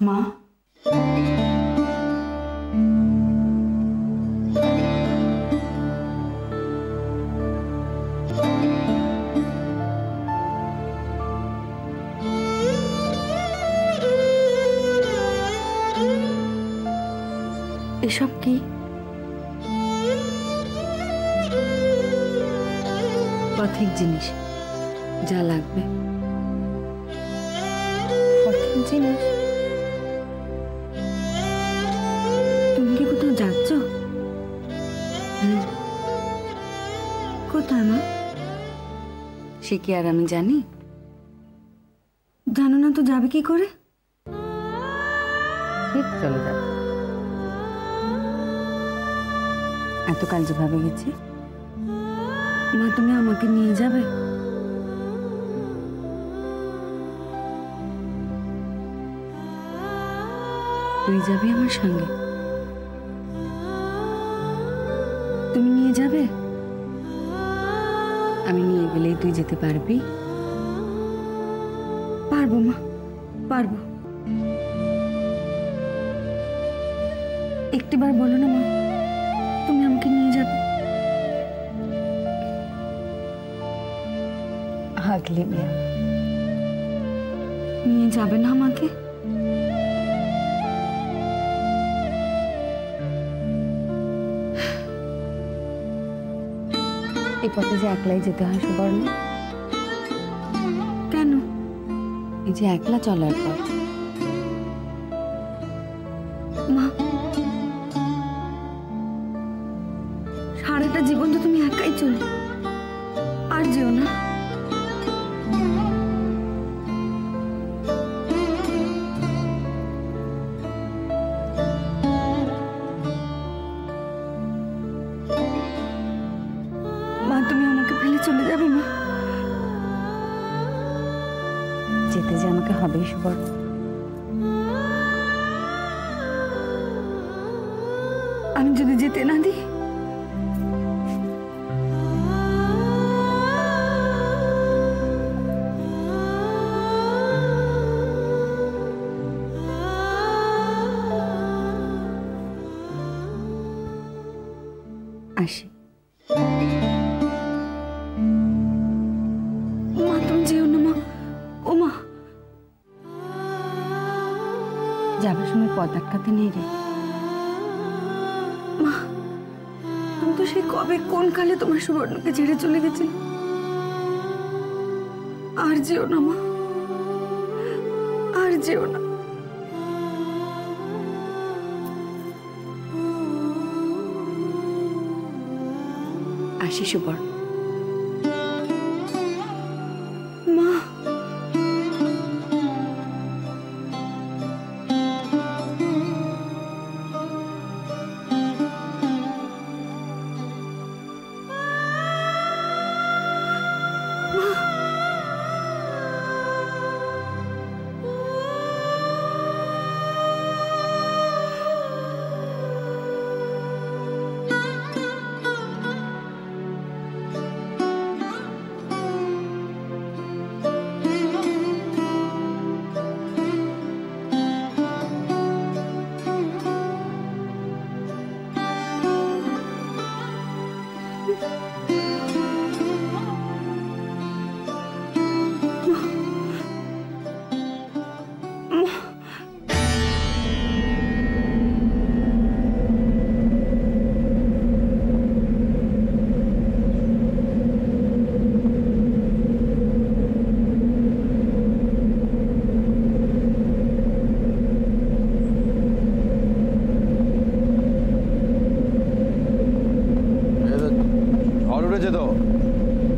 মা, এসব কি? পথিক জিনিস, যা লাগবে। পথিক জিনিস? তুমি কি কোথাও যাচ্ছ? কোথায় মা? সে কি আর আমি জানি? জানো না তো যাবে কি করে? ঠিক চলে যাবে। এতকাল যেভাবে গেছি। মা, তুমি আমাকে নিয়ে যাবে? তুই যাবি আমার সঙ্গে? তুমি নিয়ে যাবে? আমি নিয়ে গেলেই তুই যেতে পারবি? পারবো মা, পারবো। একটিবার বলো না মা, তুমি আমাকে নিয়ে যাবে? হাগলি মিয়া, নিয়ে যাবে না আমাকে? এই পথে যে একলাই যেতে হয় সুবর্ণ। কেন? এই যে একলা চলার পথ। মা, সারাটা জীবন তো তুমি একাই চলে, আর যেও না। মা, তুমি আমাকে ফেলে চলে যাবে মা? যেতে যে আমাকে হবেই সুবর্ণ। আমি যদি যেতে না দিই? আসি। মা, তুমি যেও না মা। ও মা, যাবার সময় পথ আটকাতে নেই রে। মা, তুমি তো সেই কবে কোন কালে তোমার সুবর্ণকে ছেড়ে চলে গেছিল। আর যেও না মা, আর যেও না। আসি সুবর্ণ। মা,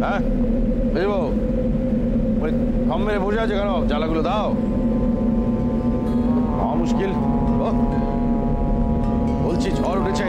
হ্যাঁ বুঝবো, কম মেরে বসে আছে কেন? জ্বালাগুলো দাও। মুশকিল বলছি, ঝড় উঠেছে।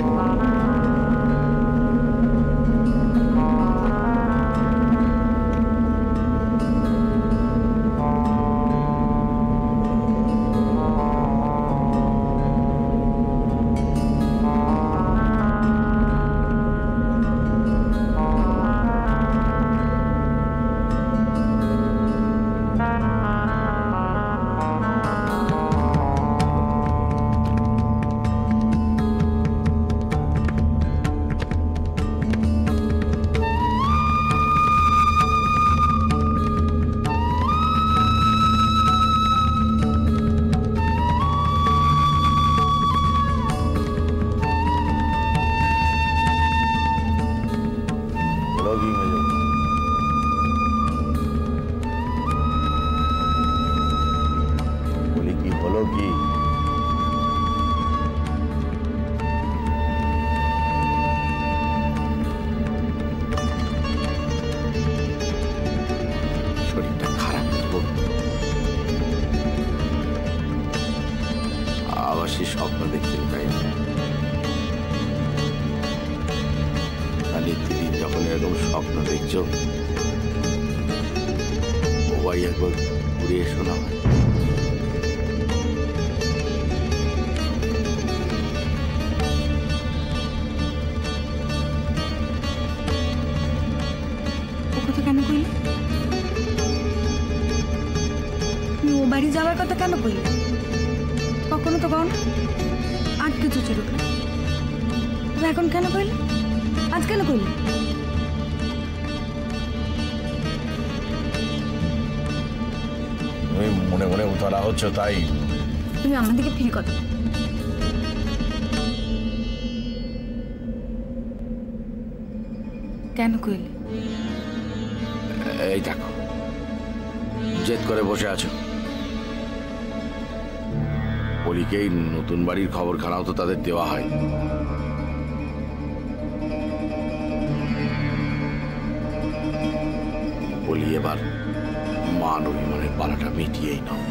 বেশি স্বপ্ন দেখছিল, তাই না? আর নিত্যদিন যখন এরকম স্বপ্ন দেখছো, ও বাড়ি একবার ঘুরে এসো না। ও কথা কেন কইলে? তুমি ও বাড়ি যাওয়ার কথা কেন কইলে? কখনো তো কও না, আর কিছু ছিল না। তবে এখন কেন কইলে? আজ কেন কইলে? তুমি মনে মনে উতলা হচ্ছে, তাই তুমি আমার দিকে ফিরে কথা। কেন কইলে? এই দেখো, জেদ করে বসে আছো। পলিকেই নতুন বাড়ির খবরখানাও তো তাদের দেওয়া হয়। বলি এবার মান অভিমানের পালাটা মিটিয়েই নাও,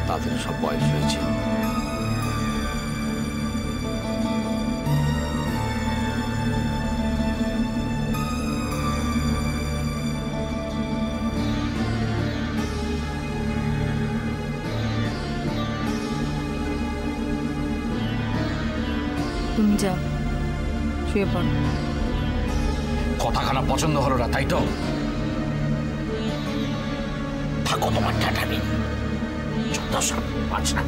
তাদের সব বয়স হয়েছে। তুমি যাও, শুয়ে পড়ো। কথাখানা পছন্দ হলো না, তাই তো? থাকো তোমার ঠাঠামি, যত সব বাঁচনা।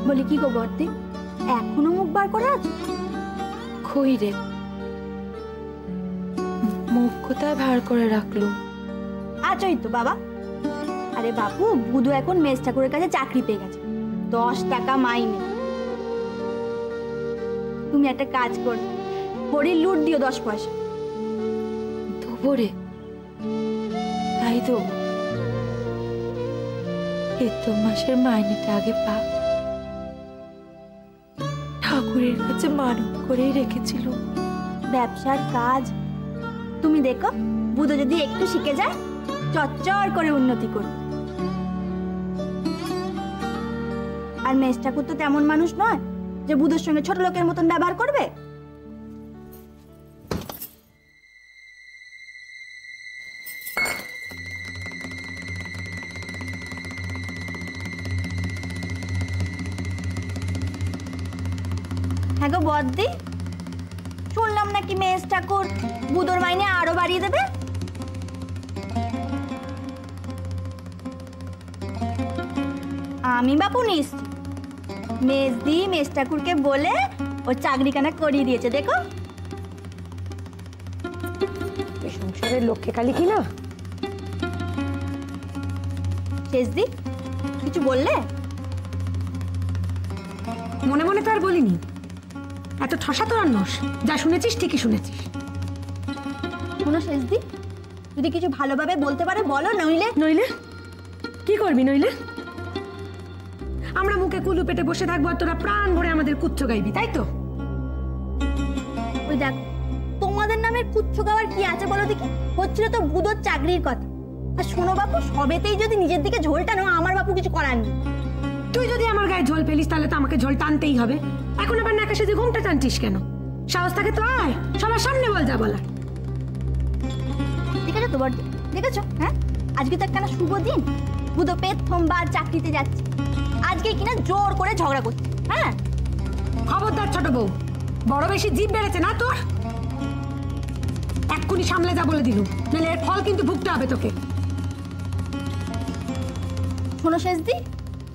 বলি কি গো বর্দি, এখনো মুখ বার করে আছো? কই রে, মুখ কোথায় ভার করে রাখলুম? আছোই তো বাবা। আরে বাবু, বুধু এখন মেজ ঠাকুরের কাছে চাকরি পেয়ে গেছে, 10 টাকা মাইনে। তুমি একটা কাজ করো, পরির লুট দিও 10 পয়সা। দেবো রে, তাই দেবো। তো মাসের মাইনেটা আগে পা, ঠাকুরের কাছে মানত করেই রেখেছিল। ব্যবসার কাজ তুমি দেখো, বুধু যদি একটু শিখে যায় চচ্চর করে উন্নতি করবে। আর মেজ ঠাকুর তো তেমন মানুষ নয় যে বুধুর সঙ্গে ছোট লোকের মতন ব্যবহার করবে। গো বদ্দি, শুনলাম নাকি মেজ ঠাকুর বুধোর মাইনে আরো বাড়িয়ে দেবে। আমি বাপু নিশ্চিত মেজদি মেজ ঠাকুরকে বলে ও চাকরিখানা করিয়ে দিয়েছে। দেখো সংসারের লক্ষ্যে কালী কি না। শেষদি কিছু বললে? মনে মনে তো আর বলিনি, এত ঠসা তো আর নস, যা শুনেছিস ঠিকই শুনেছিস। শোনো শেষদি, যদি কিছু ভালোভাবে বলতে পারে বলো, নইলে নইলে কি করবি? নইলে আমরা মুখে কুলু পেটে বসে থাকবো আর তোরা প্রাণ ভরে আমাদের কুচ্ছ গাইবি, তাই তো? ওই দেখ, তোমাদের নামে কুচ্ছ গাওয়ার কি আছে বলো দেখি? হচ্ছিল তো বুধোর চাকরির কথা। আর শোনো বাপু, সবেতেই যদি নিজের দিকে ঝোল টানো, আমার বাপু কিছু করার নেই। তুই যদি আমার গায়ে ঝোল পেলিস তাহলে তো আমাকে ঝোল টানতেই হবে। এখন আবার নাকা সেজে ঘুমটা টানছিস কেন? সাহস থাকে তো আয়, সবার সামনে বল যা বলার। দেখেছো তো বড়দি, দেখেছো? হ্যাঁ, আজকে তো একটা শুভ দিন, বুধো প্রথমবার চাকরিতে যাচ্ছে। আজকে কিনা জোর করে ঝগড়া করছে। হ্যাঁ, খবরদার ছোট বউ, বড় বেশি জিভ বেড়েছে না তোর? এক্ষুনি সামলে যা বলে দিলুম, নাহলে এর ফল কিন্তু ভুগতে হবে তোকে। শোনো শেষদি,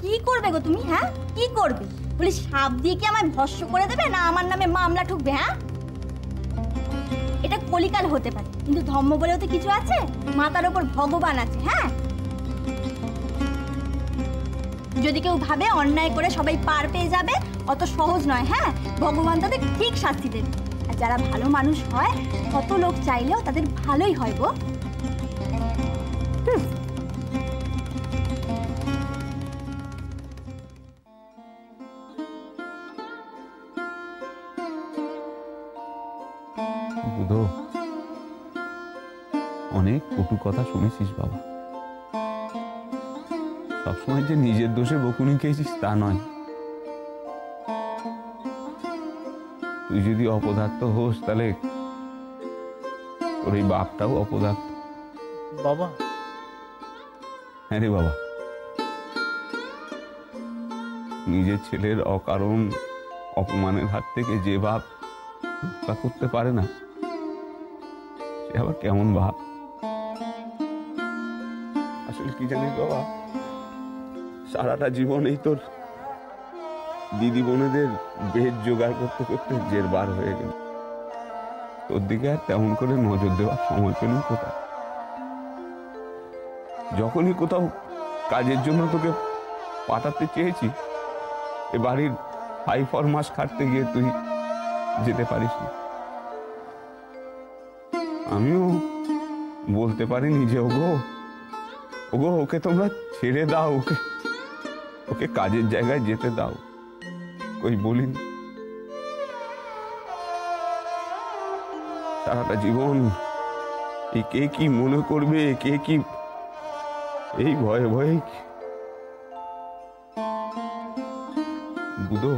কি করবে গো তুমি? হ্যাঁ, কি করবে? বলি সাপ দিয়ে কি আমায় ভস্য করে দেবে, না আমার নামে মামলা ঠুকবে? হ্যাঁ, এটা কলিকাল হতে পারে, কিন্তু ধর্ম বলেও তো কিছু আছে, মাথার ওপর ভগবান আছে। হ্যাঁ, যদি কেউ ভাবে অন্যায় করে সবাই পার পেয়ে যাবে, অত সহজ নয়। হ্যাঁ, ভগবান তাদের ঠিক শাস্তি দেবে। আর যারা ভালো মানুষ হয়, কত লোক চাইলেও তাদের ভালোই হয় গো। বুধো, অনেক কটু কথা শুনেছিস বাবা। সবসময় যে নিজের দোষে বকুনি খেয়েছিস তা নয়। তুই যদি অপদার্থ হোস তাহলে তোর এই বাপটাও অপদার্থ। বাবা, হ্যাঁ রে বাবা, নিজের ছেলের অকারণ অপমানের হাত থেকে যে বাপ রক্ষা করতে পারে না, সে আবার কেমন বাপ? আসলে কি জানিস বাবা, সারাটা জীবন এই তোর দিদি বোনেদের বেদ জোগাড় করতে করতে জের বার হয়ে গেল। তোর দিকে আর তেমন করে নজর দেওয়ার সময় পেল কোথায়? যখনই কোথাও কাজের জন্য তোকে পাঠাতে চেয়েছি, এ বাড়ির 5 মাস খাটতে গিয়ে তুই যেতে পারিস না। আমিও বলতে পারিনি যে ওগো ওগো ওকে তোমরা ছেড়ে দাও, ওকে ওকে কাজের জায়গায় যেতে দাও, কই বলিনি। সারাটা জীবন এই কে কি মনে করবে, কে কি, এই ভয়ে ভয়ে। বুধো,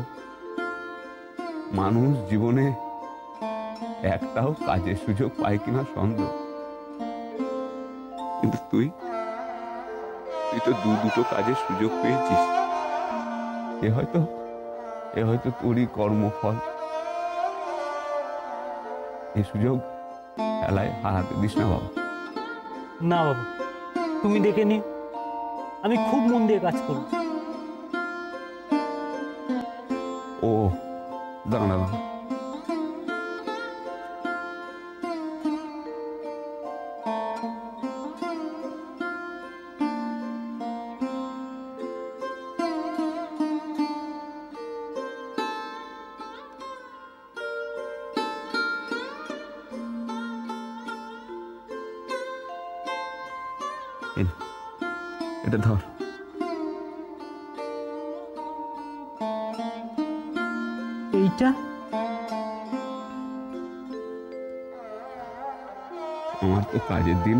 মানুষ জীবনে একটাও কাজের সুযোগ পায় কিনা সন্দেহ, কিন্তু তুই তো দুটো কাজের সুযোগ পেয়েছিস। এ হয়তো তোরই কর্মফল। এই সুযোগ খেলায় হারাতে দিস না বাবা। না বাবা, তুমি দেখে নি, আমি খুব মন দিয়ে কাজ করব। ও দাঁড়া দাঁড়া, এটা ধর। এইটা আমার তো কাজের দিন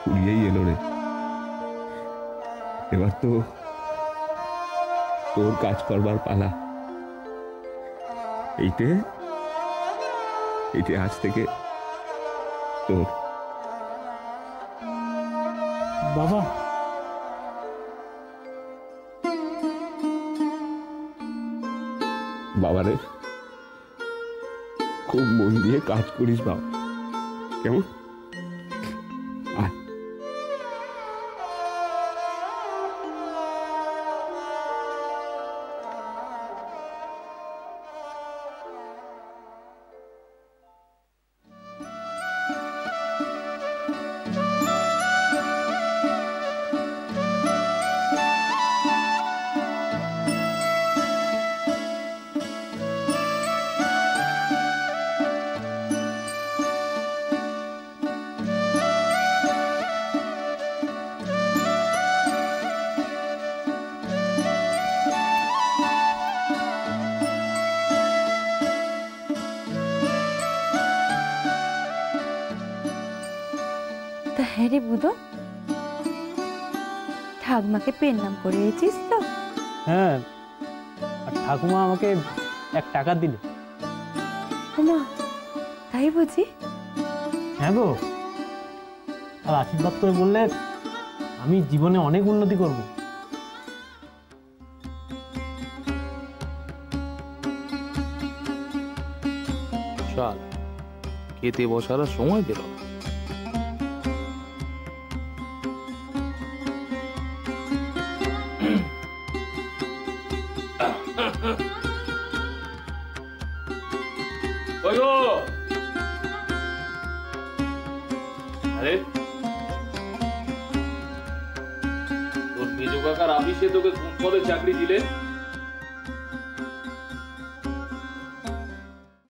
ফুরিয়েই এলো রে। এবার তো তোর কাজ করবার পালা। এইটে আজ থেকে তোর। বাবা, বাবারে, খুব মন দিয়ে কাজ করিস বাবা, কেমন? আয়। তা হ্যাঁ রে বুধো, ঠাকমাকে পেন নাম করিয়েছিস তো? হ্যাঁ, আর ঠাকুমা আমাকে 1 টাকা দিলে। ওমা, তাই বুঝি? হ্যাঁ গো, আর আশীর্বাদ করে বললে আমি জীবনে অনেক উন্নতি করব। চল, খেতে বসার আর সময় পেল না। আরে তোর মেজো কাকার আপিসে তোকে কোন পদে চাকরি দিলে?